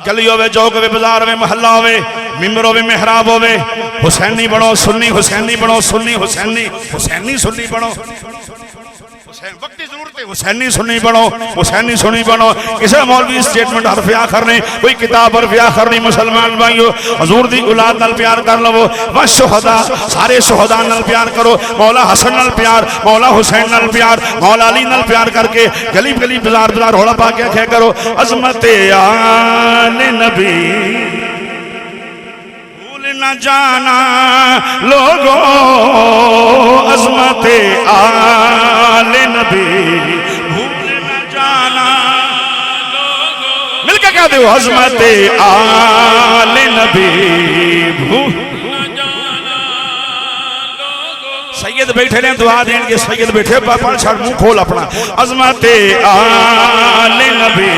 गली होवे, चौक होवे, बाजार होवे, महल्ला होवे, मिंबर होवे, मेहराब होवे, हुसैनी बनो, सुन्नी हुसैनी बनो, सुन्नी हुसैनी, हुसैनी सुन्नी बनो, वक्त की जरूरत है, हुसैनी सुन्नी बनो, हुसैनी सुन्नी बनो। किसी मौलवी स्टेटमेंट हरफ आखर नहीं, कोई किताब हरफ आखर नहीं। मुसलमान भाइयों, हजूर दी औलाद नाल प्यार कर लो, बस शुहदा, सारे शुहदा नाल प्यार करो, मौला हसन नाल प्यार, मौला हुसैन नाल प्यार, मौला अली नाल प्यार करके गली गली बाजार बाजार होड़ा पा के आख्या करो अजमत आले नबी न जाना लोगो, अज़मत आले नबी भूल न जाना लोगो। मिलके क्या दो, अज़मत आले नबी भूल न जाना लोगो। सैयद बैठे ने दुआ देंगे, सैयद बैठे पापा छड़ मुंह खोल अपना। अज़मत आले नबी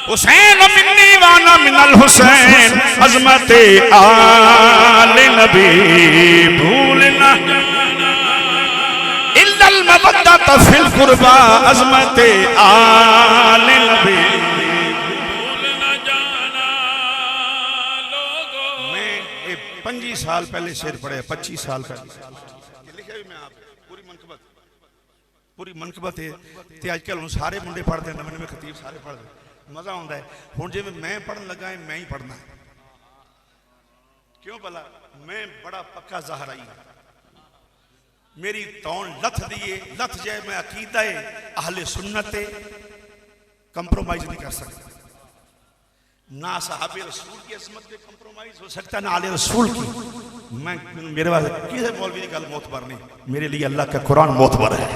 हुसैन मिन्नी वाना मिनल हुसैन, अज़मत आले नबी भूल न इल्लल मवद्दत फिल कुर्बा, अज़मत आले नबी भूल न जाना लोगो। मैं 25 साल पहले शेर पढ़े, 25 साल पहले लिखे भी मैं आप पूरी मनकबत है ते आजकल हम सारे मुंडे पढ़ते हैं, नवे खतीब सारे पढ़ते मजा आता है। हुण जिवें मैं पढ़न लगा है, मैं ही पढ़ना क्यों भला, मैं बड़ा पक्का ज़हराई, मेरी तौन लथ दिए लथ जाए, मैं अकीदा अहले सुन्नत कंप्रोमाइज नहीं कर सकता। ना साहबे रसूल की अज़मत पे कंप्रोमाइज हो सकता, ना आले रसूल की। मैं मेरे पास किसी मौलवी की गल मोतबर नहीं, मेरे लिए अल्लाह का कुरान मोतबर है।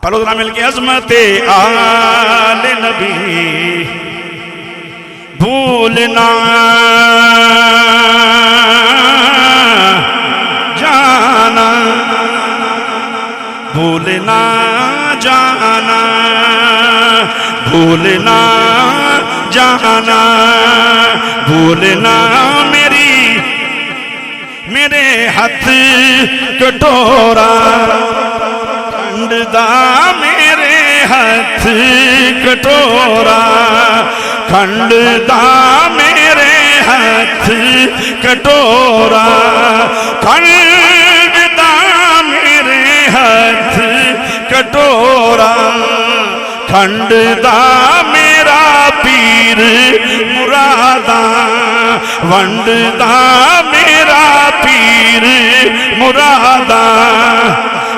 पढ़ो ना मिलके, अज़मत आले नबी भूलना जाना, भूलना जाना, भूलना जाना, भूलना मेरे हाथ कटोरा, खंडदा मेरे हाथ कटोरा, खंडदा मेरे हाथ कटोरा, खंडदा मेरे हाथ कटोरा, खंडदा मेरा पीर मुरादा, वंडदा मेरा पीर मुरादा,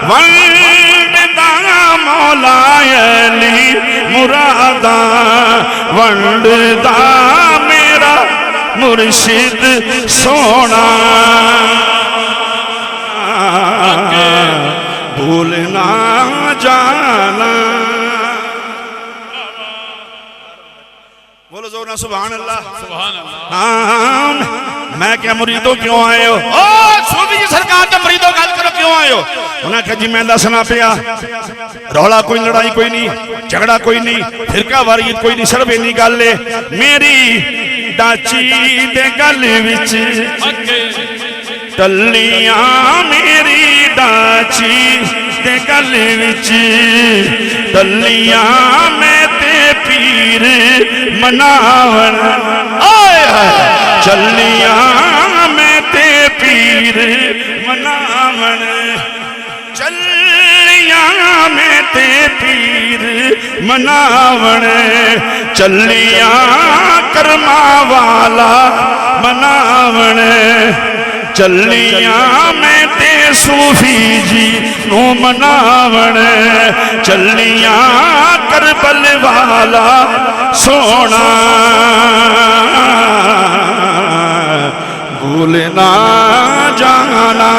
वंडदा मौला अली मुरादा, वंडदा मेरा मुर्शिद सोना, भूलना जाना। बोलो जोर ना सुभान अल्लाह, सुभान अल्लाह। मैं क्या मुरीदों क्यों आए हो? ओ सूफी जी सरकार के मुरीदों गल करो क्यों आए हो? उन्हें कहा जी मैं दसना पिया, रौला कोई लड़ाई कोई नहीं, झगड़ा कोई नहीं, फिरका वारीयत कोई नहीं, सिर्फ इन्नी गल है मेरी डाची दे गल विच टल्लियां, मेरी डाची दे गल विच टल्लियां, मैं ते पीर मनावन चलिया, मैं ते पीर मनावन चलिया, मैं ते पीर मनावन चलिया, कर्मा वाला मनावन चलिया, मैं ते सूफी जी नू मनावन चलिया, करबल वाला सोना, भूलना जाना।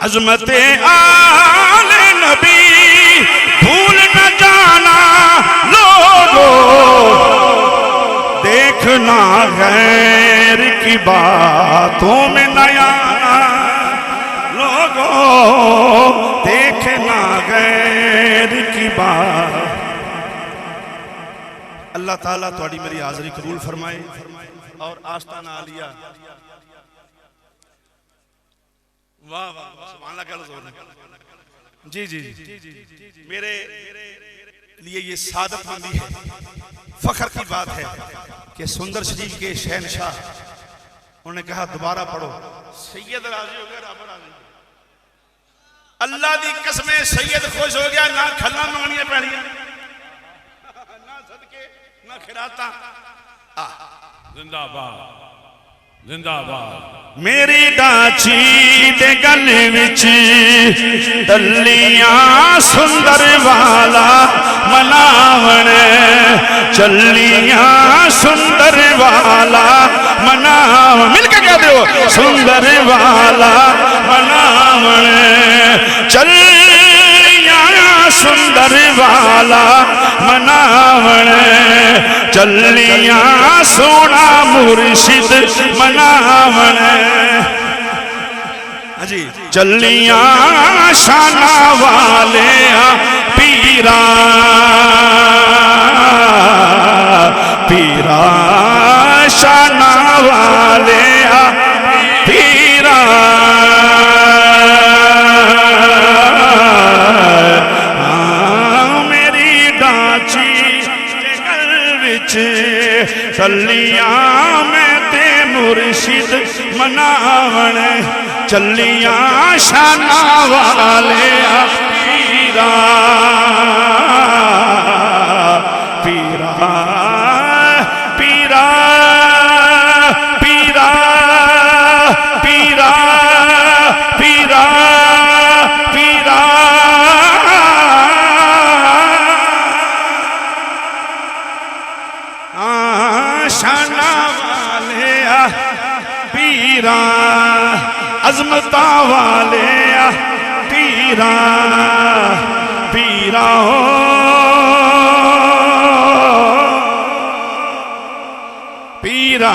अज़मत आले नबी भूल न जाना लोगो, देखना गैर की बातों में नया लोगो, देखना गैर की बात। अल्लाह ताला तुहाडी मेरी हाज़री कबूल फरमाए और आस्ताना आलिया वाह वाह सुभान अल्लाह, कह लो जोर जी जी मेरे लिए ये सादत मंदी है, फख्र की बात है कि सुंदर शरीफ के शहनशाह, उन्होंने कहा दोबारा पढ़ो। सैयद राजी हो गया, रब राजी। अल्लाह दी कसम सैयद खुश हो गया, ना खल्ला मंगनियां पैणियां, ना सदके, ना खिराता। जिंदाबाद जिंदाबाद। मेरी डाची दे गल विच तलियां सुंदर वाला मनावण, चलियां सुंदर वाला मनावण, मिलके कह दो सुंदर वाला मनावण, चलियां सुंदर वाला मनावण, चलियां सोना मुर्शिद मनावण, जी चलियां शाना वाले पीरा, पीरा शाना वाले पीरा, मेरी डाची के गल विच चलियां मैं ते मुर्शिद मनावण, चलियां शाना वाले पीरा, पीरा पीरा पीरा पीरा पीरा पीरा, शाना वाले पीरा, अजमता वाले पीरा, पीरा हो पीरा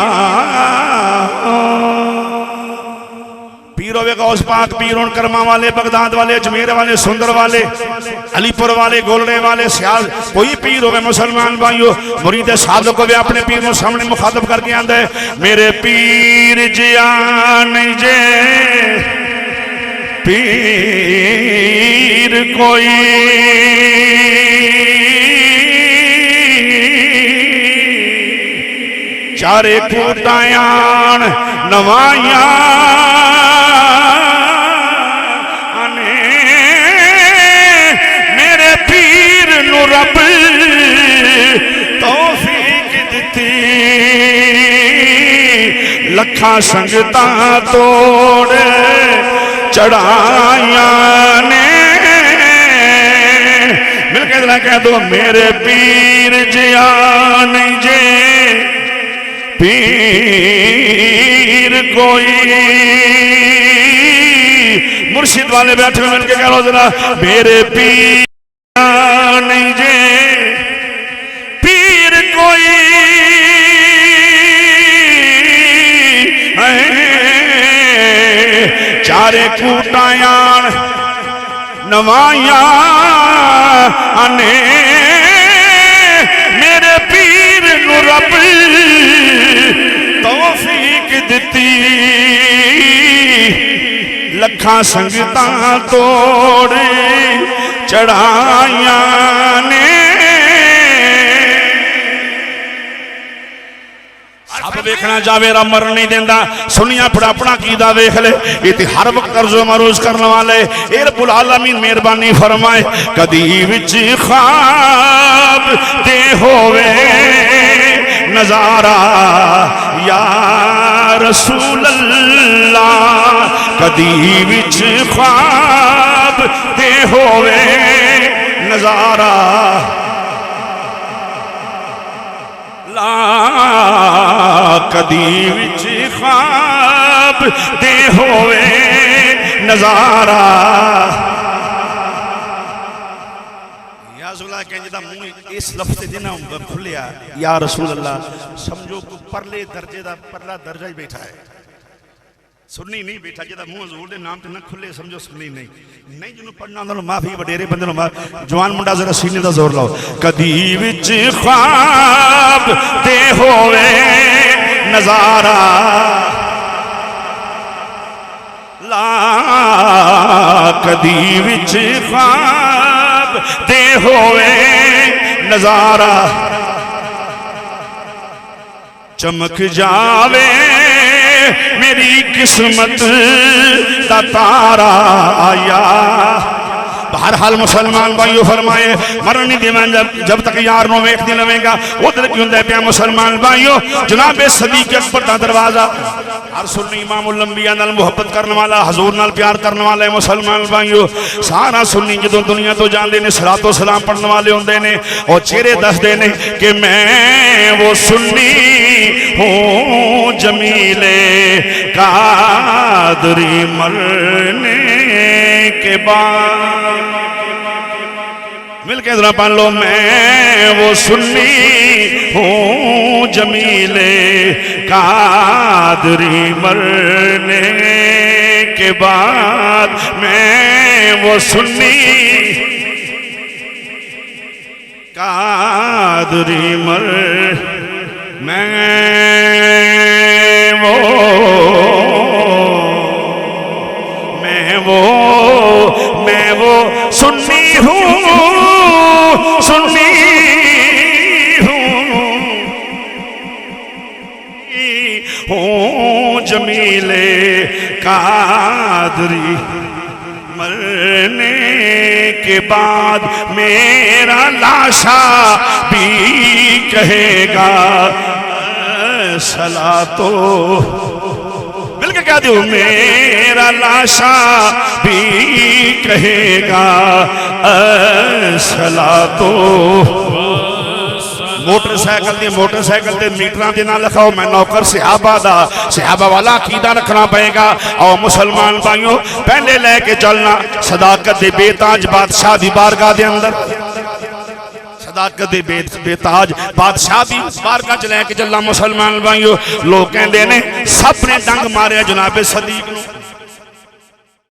पीरो वे गौस पाक पीर उन कर्मा वाले, बगदाद वाले, अजमेर वाले, सुंदर वाले, अलीपुर वाले, गोलड़े वाले, सियाल कोई पीर होवे मुसलमान भाइयों, मुरीद साधक को वे अपने पीर को सामने मुखातब करके आंदा है, मेरे पीर जियान जे पीर कोई चारे कूटायान नवाया ने, मेरे पीर नु रब तौफीक दिती, लखा संगता तोड़ चढ़ाया ने, मिलके कह दो मेरे पीर जियान जे पीर कोई, मुर्शिद वाले बैठे हुए मिलके कह लो जरा मेरे पीर नहीं जे पीर कोई, चारे कूटायान नवाया ने, मेरे पीर नु रब तौफीक दिती, लखा संगता तोड़ चढ़ाया ने, सब देखना जावे रा मर नहीं देंदा, सुनिया फिर अपना कीदा वेख ले, ये हर वक्त अर्जो मरोज करने वाले ए रब्बुल आलमीन मेहरबानी फरमाए, कदी विच ख्वाब दे होवे नजारा या रसूल अल्लाह, कदी विच ख्वाब दे होवे नजारा, ला कदी विच ख्वाब दे होवे नजारा, मुंह इस लफ्ज़ से जिना खुलिया या रसूल अल्लाह, समझो को परले दर्जे दा परला दर्जा ही बैठा है, सुन्नी नहीं बैठा, जिदा मुंह हजूर दे नाम ते ना खुले समझो सुन्नी नहीं, नहीं जिन्हों पढ़ना उन्होंने माफी वडेरे बंदे नु जवान मुंडा जरा सीने दा जोर लाओ, कदी विच ख्वाब दे होवे नजारा, ला कदी विच ख्वाब दे होवे नजारा चमक जावे मेरी किस्मत दा तारा आया। बहरहाल मुसलमान भाइयों फरमाए मरण नहीं देना जब तक यार नो वेख नहीं लवेगा। उधर क्यों दे पिया मुसलमान भाइयों जनाबे सदीक अकबर दा दरवाजा हर सुन्नी इमामुल अंबिया नाल मुहब्बत करने वाला हजूर नाल प्यार करने वाला है। मुसलमान भाइयों सारा सुन्नी जो दुनिया तो जाते ने सलातो सलाम पढ़ने वाले होंगे ने और चेहरे दसते ने कि मैं वो सुन्नी हूँ जमीले कादरी मरने के बाद। मिलके जरा पढ़ लो मैं वो सुन्नी हूँ जमीले कादरी मरने के बाद। मैं वो सुन्नी कादरी मैं वो सुन्नी हूँ जमीले कादरी मरने के बाद मेरा लाशा भी कहेगा सला तो मिलके क्या दो मेरा लाशा भी कहेगा सला तो। मोटरसाइकिल के मीटर के ना लिखाओ मैं नौकर सिहाबा दा सिहाबा वाला अकीदा रखना पएगा। और मुसलमान भाइयों पहले लेके चलना सदाकत दे बेताज बादशाह दी बारगाह दे अंदर सदाकत दे बेताज बादशाह दी बारगाह च लेके चलना। मुसलमान भाइयों लोग कहते ने सब ने डंग मारे जनाबे सदीक नूं